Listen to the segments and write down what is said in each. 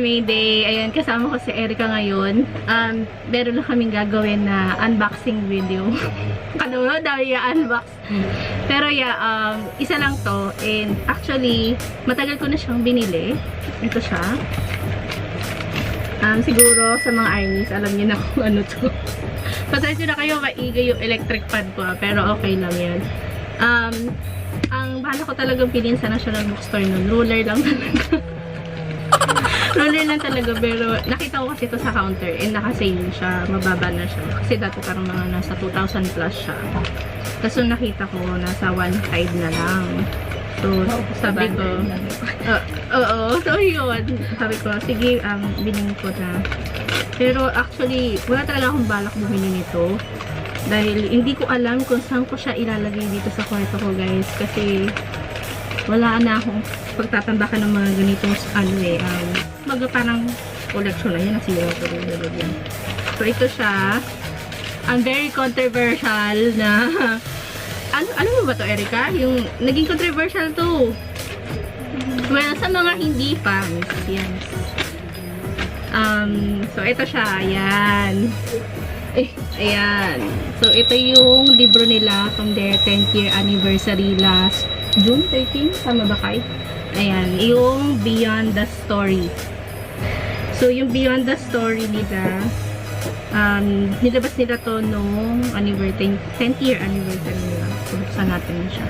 May Day. Ayan, kasama ko si Erica ngayon. Meron lang kaming gagawin na unboxing video. Ano mo, dami unbox. Pero yeah, isa lang to. And actually, matagal ko na siyang binili. Ito siya. Siguro sa mga armies, alam niyo na kung ano to. Pasensya na kayo, maigay yung electric fan ko. Pero okay lang yan. Ang bahala ko talagang pilin sa National Bookstore nun. Ruler lang talaga. Ruler lang talaga. Pero nakita ko kasi ito sa counter. And naka-sale siya. Mababa na siya. Kasi dati parang mga nasa 2,000 plus siya. Tapos nakita ko nasa 1.5 na lang. So, sabi ko, oo, so yun. Sabi ko, sige, bilhin ko na. Pero actually, wala talaga akong balak bumili nito. Dahil hindi ko alam kung saan ko siya ilalagay dito sa kwarto ko, guys. Kasi wala na akong pagtatandakan ng mga ganitong parang collection na yun. Nasira ko rin yan. So, ito siya. Ang very controversial na ano mo ba to, Erica? Yung naging controversial to. Well, sa mga hindi fans, yan. So, ito siya. Ayan. Ayan. So, ito yung libro nila from their 10th year anniversary last June 13. Tama ba kayo? Ayan. Yung Beyond the Story. So, yung Beyond the Story nila, nilabas nila to nung 10th year anniversary nila. So, buksan natin siya.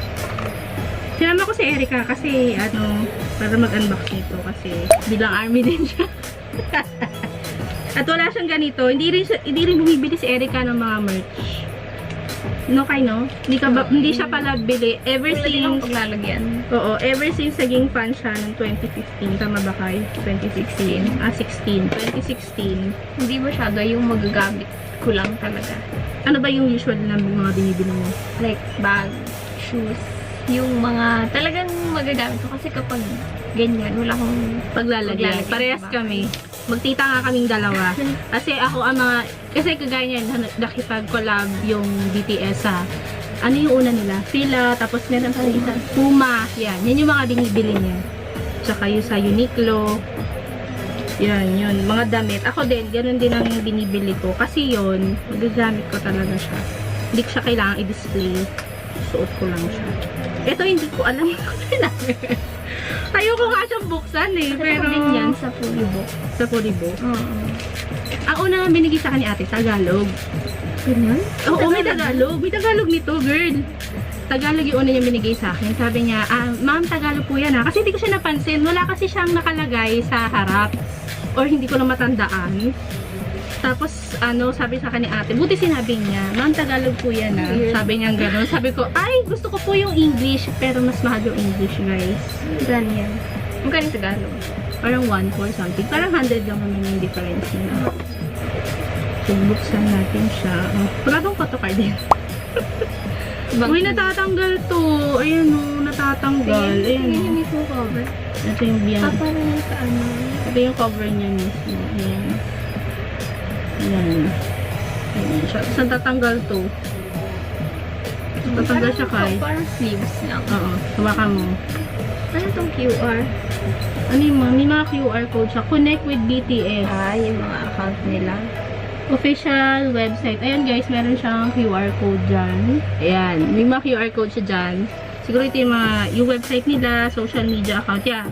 Sinama ko si Erica kasi, para mag-unbox nito kasi bilang army din siya. At wala siyang ganito. Hindi rin bumibili si Erica ng mga merch. No, Hindi siya pala bili. Ever since paglalagyan. Oo, ever since naging fan siya ng 2015. Tama ba kayo? 2016. 2016. Hindi masyado yung magagamit ko lang talaga. Ano ba yung usual na mga binibili mo? Like bag, shoes, yung mga talagang magagamit ko. Kasi kapag ganyan, wala akong paglalagyan. Parehas kami. Magtita nga kaming dalawa. Kasi ako kasi kagaya niyan, nakipag-collab yung BTS sa, ano yung una nila? Fila, tapos meron pa isa, Puma. Yan yung mga binibili niya. Tsaka yung sa Uniqlo. Yan, yun. Mga damit. Ako din, ganun din ang binibili ko. Kasi yun, magagamit ko talaga siya. Hindi ko siya kailangang i-display. Suot ko lang siya. Ito, hindi ko alam kung ayoko nga siyang buksan eh. Pero din yan sa fully book. Sa fully book? Ang una nga binigay sa akin ni ate, Tagalog. Ganyan? Oo, may Tagalog. May Tagalog nito, girl. Tagalog yung una niya binigay sa akin. Sabi niya, ma'am, Tagalog po yan ha. Kasi hindi ko siya napansin. Wala kasi siyang nakalagay sa harap. Or hindi ko na matandaan. Tapos, sabi sa akin ni ate, buti sinabi niya, ma'am, Tagalog po yan ha. Sabi niya gano'n. Sabi ko, ay, gusto ko po yung English. Pero mas mahal yung English, guys. Gano'n yan. Magkano yung Tagalog? Parang 1 something. Parang 100 lang naman yung difference niya. So, buksan natin siya. Wala bang photocard din? Uy, natatanggal to. Ayan o, natatanggal. Ayan o. Yung mismo cover. Ito yung biyang. Parang sa Ito yung cover niya mismo. Ayan. Ayan. Ayan siya. Saan tatanggal to? Tatanggal siya kay. Parang sleeves lang. Oo. Hawakan mo. Ano tong QR? Ano yung mga? May mga QR code siya. Connect with BTS. Yung mga account nila. Official website. Ayan guys, meron siyang QR code dyan. Ayan. May mga QR code siya dyan. Siguro ito yung website nila, social media account. Yeah.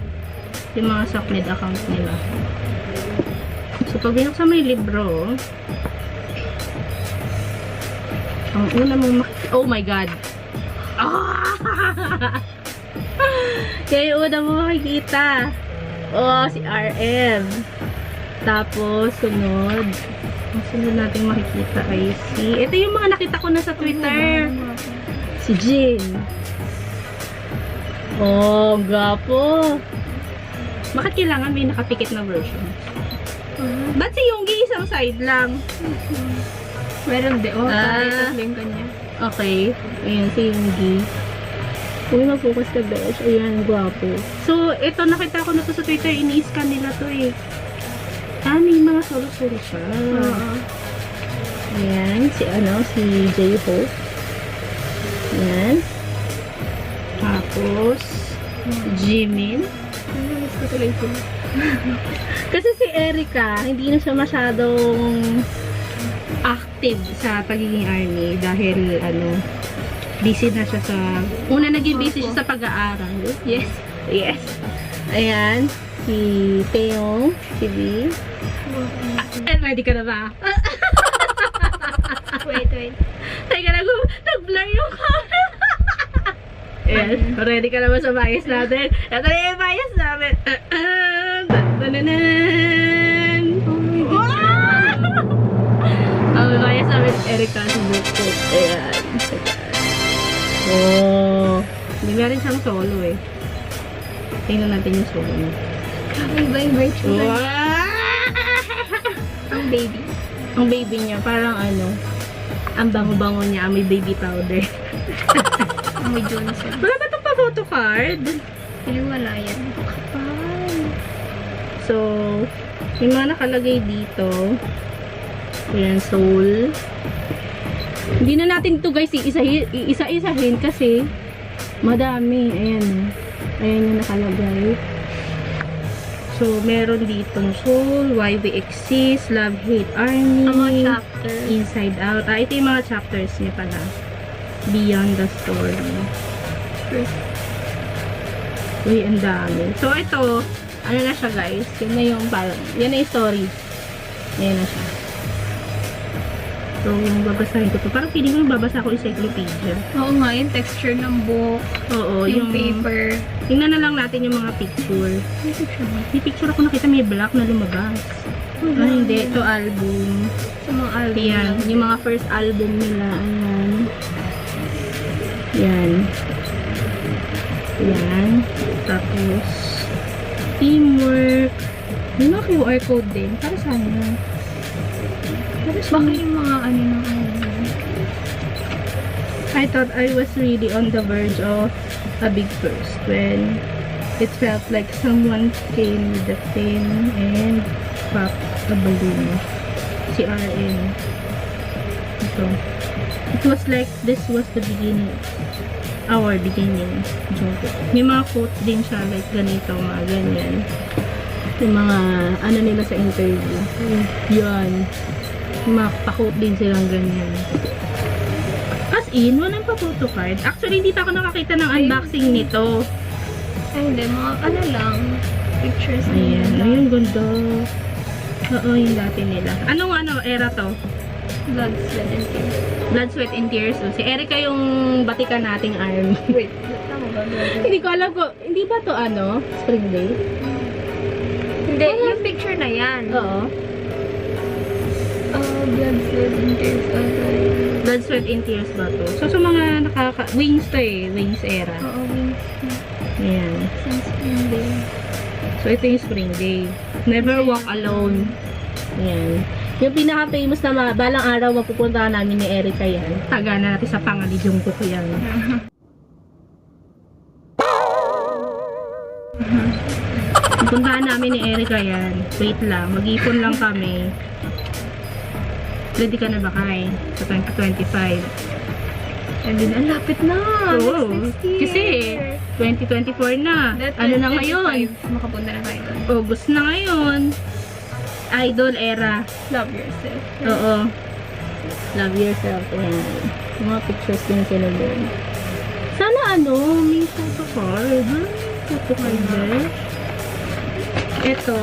Yung mga Sockmed account nila. So, pag binuksan mo yung libro, ang una mong oh my God! Kaya yung una mo makikita. Oh, si RM. Tapos, sunod. Ang sunod natin makikita ay ito yung mga nakita ko na sa Twitter. Si Jin. Oh, gapo. Bakit kailangan may nakapikit na version? Ba't si Yoongi isang side lang? Meron din. Tatlo yung kanya. Okay. Ayan, si Yoongi. Uy, mag-focus ka, besh. Ayan, guwapo. So, ito, nakita ko na to sa Twitter. Ini-scan nila to eh. May mga solo-solo siya. Ayan, si J-Hope. Ayan. Tapos, Jimin. Gusto ko tuloy sila. Kasi si Erica, hindi na siya masyadong active sa pagiging army dahil busy na siya sa naging busy siya sa pag-aaral. Yes. Yes. Ayan, si Teong, si V. Ready ka na ba? Wait. Teka, nag-blur yung camera. Yes, ready ka na ba sa bias natin? Ito na yung bias namin. Tananan! Ang bias namin, Erica, si Bookbook. Ayan. Oh. Hindi meron siyang solo eh. Tingnan natin yung solo niya. Grabe ba yung virtue? Ang baby. Ang baby niya, parang ang bango-bango niya, may baby powder. Amoy Johnson. Wala ba itong pa-photo card? Pero wala yan. Kapal. So, yung mga nakalagay dito. Ayan, soul. Hindi na natin ito guys, isa-isahin kasi madami. Ayan. Ayan yung nakalagay. So, meron ditong soul, why we exist, love, hate, army, Ang mga chapter. inside out. Ito yung mga chapters niya pala. Beyond the story. Uy, ang dami. So, ito, na siya guys. Yan na yung parang, yan na yung story. Ayan na siya. So, yung babasahin ko to. Parang feeling ko yung babasa ko encyclopedia. Oo nga, yung texture ng book. Oo, Yung paper. Tingnan na lang natin yung mga picture. Yung picture mo. May picture ako nakita, may black na lumabas. Hindi. Ito album. Sa mga album. Ayan. Yung mga first album nila. Ayan. Yan. Yan. Tapos, teamwork. May mga QR code din. Para saan yun? Baka yung mga ng album. I thought I was really on the verge of a big burst when it felt like someone came with a pin and popped a balloon. Si RN. Ito. It was like this was the beginning. Our beginning. Joke. May mga quotes din siya like ganito, mga ganyan. Yung mga nila sa interview. Yan. Yung mga pa-quote din silang ganyan. As in, walang pa-photo card. Actually, hindi pa ako nakakita ng unboxing nito. Ay, hindi. Mga lang. Pictures. Ayan. Ayun, ganda. Oo, yung dati nila. Anong era to? Blood, sweat, and tears. Blood, Sweat, and Tears. So, si Erica yung batikan nating army. Wait. Tama ba? Hindi ko alam ko. Hindi ba to Spring Day? Hindi. Yung picture na yan. Oo. Blood, sweat, and tears. Blood, Sweat, and Tears ba to? So, sa mga Wings to eh. Wings era. Oo, wings. Ayan. Since spring day. So, ito yung Spring Day. Never Walk Alone. Ayan. Yung pinaka-famous na balang araw mapupuntahan namin ni Erica yan. Taga na natin sa Pangali Jungkook yan. Pupuntahan namin ni Erica yan. Wait lang. Mag-ipon lang kami. Ready ka na ba kay? Sa 2025. Hindi na, lapit na. Oo. Next year. Kasi 2024 na. Ano na ngayon? Makapunta na tayo doon. August na ngayon. Idol era. Love yourself. Oo. Love yourself. Ayan. Yung mga pictures din sila doon. Sana may photo card. Photo card din. Ito.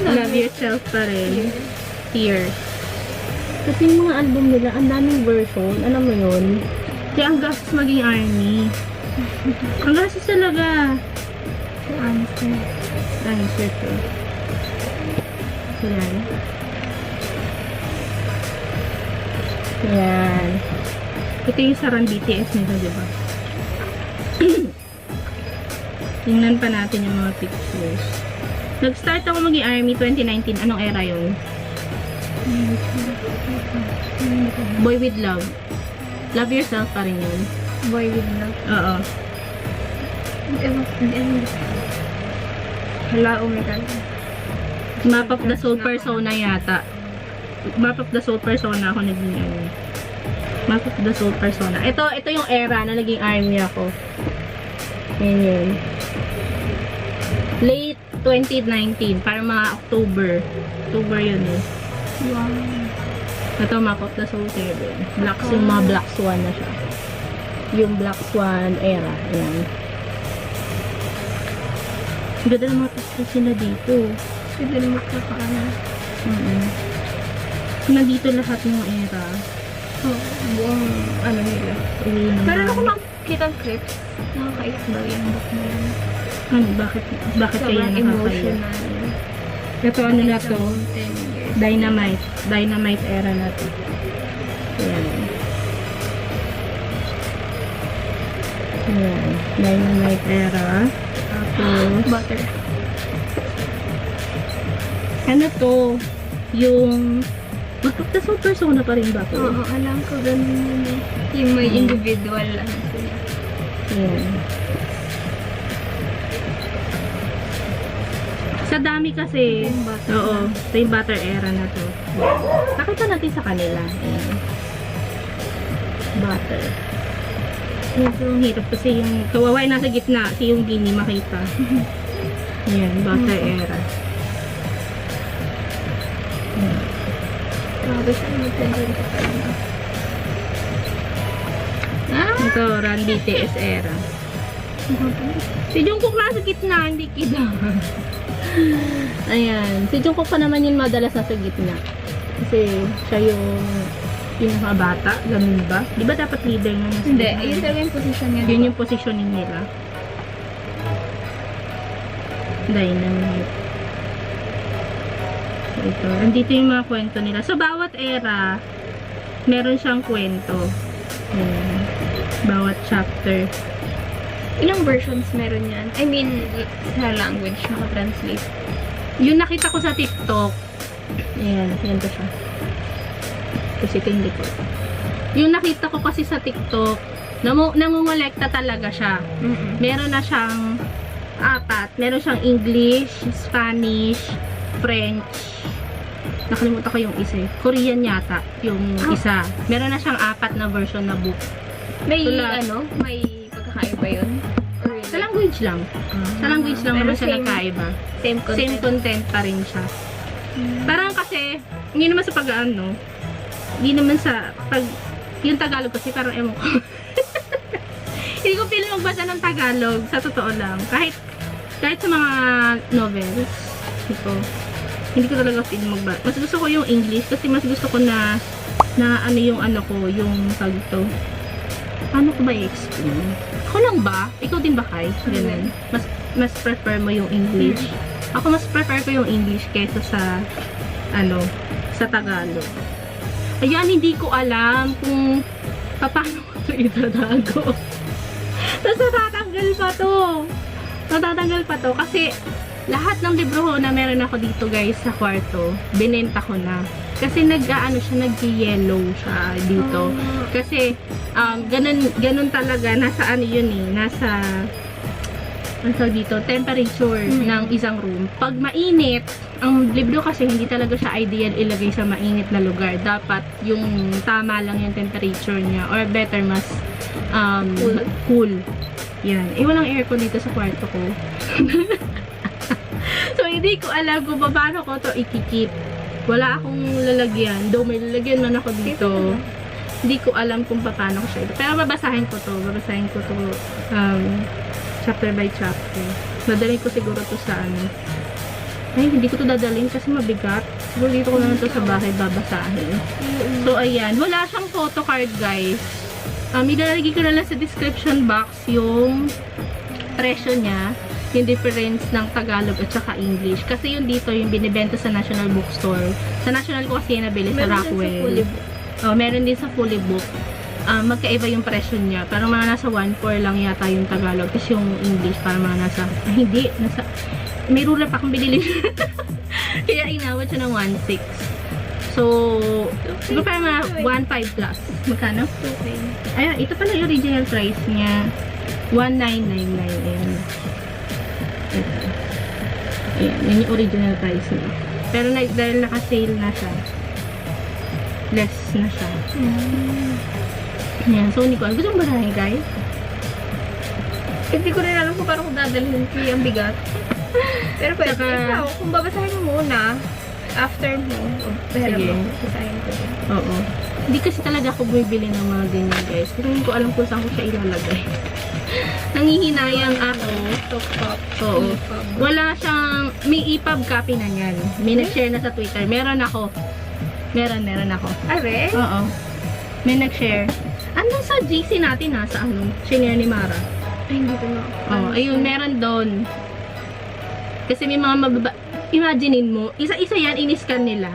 Love yourself pa rin. Here. Kasi yung mga album nila, ang daming version. Alam mo yun? Kaya ang gastos maging army. Ang gastos talaga. Answer. Answer to. Yan. Yan. Ito yung saran BTS nila, diba? Tingnan pa natin yung mga pictures. Nag-start ako maging army 2019. Anong era yun? Boy with Love. Love yourself pa rin yun. Boy with love. Oo. Hala, oh my God. Map of the Soul Persona yata. Map of the Soul Persona ako naging Map of the Soul Persona. Ito yung era na naging army ako. Yan yun. Late 2019, para mga October. October yun eh. Wow. Ito, Map of the Soul 7. Yung mga Black Swan na siya. Yung Black Swan era. Ayan. Ang ganda ng mga pictures sila dito. Pwede rin magkakaano. Nandito lahat ng era. Buong ano nila. Pero ako Ano, makikita ang clips. Nakakaiyak daw yung book na yun. bakit kaya Sobrang nakakaya? emotional. Ito, ano na to? 10 years. Dynamite. Dynamite era na to. Ayan. Ayan. Dynamite era. Tapos, Butter. ano to? Yung Map of the Soul Persona pa rin ba to? Oo, alam ko ganun yun eh. Yung may individual ano sila. Ayan. Sa dami kasi, Yung butter oo, na. ito yung butter era na to. Nakita natin sa kanila. Ayan. Butter. Yung hirap kasi yung kawawa ay nasa gitna, si yung Ginny makita. Ayan, butter era. Ayan. Grabe siya magtanda rin sa kanya. Ito, Run BTS era. Si Jungkook nasa gitna, hindi kita. Ayan. Si Jungkook pa naman yun madalas nasa gitna. Kasi siya yung pinakabata. Ganun ba? Di ba dapat leader nga nasa Hindi, gitna? yun talaga yung position niya. Yun yung positioning nila. Dynamite. So, ito. Andito yung mga kwento nila. So, bawat era, meron siyang kwento. Ayan. Bawat chapter. Ilang versions meron yan? I mean, sa language, naka-translate. Yung nakita ko sa TikTok, ayan, ganito siya. Kasi hindi ko. Yung nakita ko kasi sa TikTok, nangungolekta talaga siya. Meron na siyang 4. Meron siyang English, Spanish, French. Nakalimutan ko yung isa eh. Korean yata, yung isa. Meron na siyang 4 na version na book. May, Tula- may pagkakaiba yun? Or Sa language lang. Sa language lang Pero naman siya same- nagkaiba. Same content. Same content pa rin siya. Parang kasi, hindi naman sa pag-ano, hindi naman sa pag, yung Tagalog kasi parang ewan ko. Hindi ko feel magbasa ng Tagalog, sa totoo lang. Kahit sa mga novels, hindi ko talaga feel magbasa. Mas gusto ko yung English kasi mas gusto ko na ano yung ano ko, yung tag to. Paano ko ba i-explain? Ako lang ba? Ikaw din ba, Kai? Ganun. Mas prefer mo yung English? Ako mas prefer ko yung English kaysa sa sa Tagalog. Ayan, hindi ko alam kung paano ko ito itatago. Tapos natatanggal pa to kasi lahat ng libro na meron ako dito guys sa kwarto, binenta ko na. Kasi nag-yellow siya dito. Kasi ganun talaga, nasa ano yun eh, nasa dito, temperature ng isang room. Pag mainit, ang libro kasi hindi talaga siya ideal ilagay sa mainit na lugar. Dapat yung tama lang yung temperature niya or better mas cool. Yan. Walang aircon dito sa kwarto ko. So, hindi ko alam kung paano ko to ikikip. Wala akong lalagyan. Though may lalagyan man ako dito. Hindi ko alam kung paano ko siya. Pero babasahin ko to. Chapter by chapter. Dadalhin ko siguro to sa Ay, hindi ko to dadalhin kasi mabigat. Siguro dito ko naman to sa bahay babasahin. So, ayan. Wala siyang photo card, guys. Ilalagay ko na lang sa description box yung presyo niya, yung difference ng Tagalog at saka English. Kasi yung dito, yung binibenta sa National Bookstore. Sa National ko kasi nabili sa Rockwell. Meron din sa Fully Book. Magkaiba yung presyo niya. Parang mga nasa 1.4 lang yata yung Tagalog. Tapos yung English, parang mga nasa, may ruler pa akong binili. Kaya inawat siya ng 1.6. So, siguro parang mga 1.5 plus. Magkano? Okay. Ayan, ito pala yung original price niya. 1999. Ayan. Ito. Ayan, yun yung original price niya. Pero dahil naka-sale na siya, less na siya. Ayan, so hindi ko alam. Gusto mo basahin, guys? Hindi ko rin alam kung paano ko dadalhin kasi ang bigat. Pero pwede, Saka- ikaw, kung babasahin mo muna, after mo, pera Sige. mo, basahin ko din. Oo. Hindi kasi talaga ako bumibili ng mga ganyan, guys. Kasi hindi ko alam kung saan ko siya ilalagay. Nangihinayang ako. Top. Oo. Wala siyang, may EPUB copy na yan. May nag-share na sa Twitter. Meron ako. Meron ako. Are? Oo. May nag-share. Andun sa GC natin ha, sa ano, senior ni Mara. Ay, hindi ko na. Oo, ayun, meron doon. Kasi may mga mababa, imaginein mo, isa-isa yan, in-scan nila.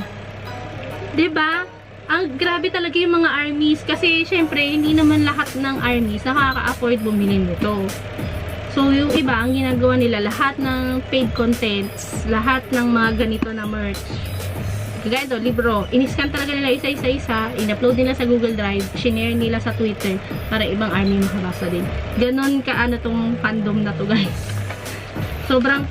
'Di ba? Ang grabe talaga yung mga armies kasi syempre hindi naman lahat ng armies nakaka-afford bumili nito. So yung iba ang ginagawa nila lahat ng paid contents, lahat ng mga ganito na merch. Kagaya ito, libro, in-scan talaga nila isa-isa, in-upload nila sa Google Drive, shinare nila sa Twitter para ibang army makabasa din. Ganon ka ano tong fandom na to, guys. Sobrang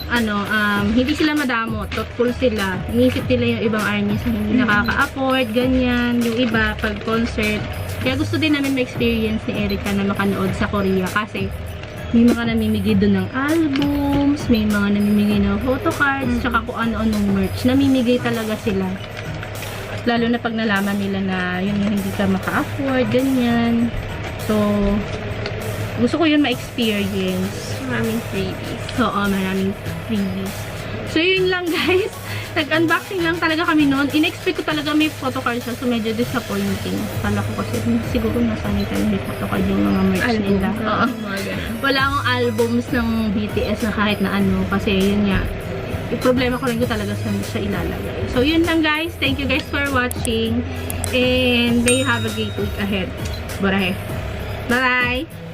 hindi sila madamot, thoughtful sila. Inisip nila yung ibang armies na hindi nakaka-afford, ganyan. Yung iba, pag concert. Kaya gusto din namin ma-experience ni Erica na makanood sa Korea kasi may mga namimigay doon ng albums, may mga namimigay ng photocards, tsaka kung ano-anong merch. Namimigay talaga sila. Lalo na pag nalaman nila na yun yung hindi ka maka-afford, ganyan. So, gusto ko yun ma-experience. Maraming freebies. Oo, maraming freebies. So, yun lang, guys. Nag-unboxing lang talaga kami noon. In-expect ko talaga may photocard siya. So, medyo disappointing. Kala ko kasi, siguro nasanay tayo may photocard yung mga merch nila. Oo. Wala akong albums ng BTS na kahit na ano. Kasi, yun nga. Yung problema ko rin ko talaga sa ilalagay. So, yun lang, guys. Thank you, guys, for watching. And may you have a great week ahead. Bye! Bye-bye!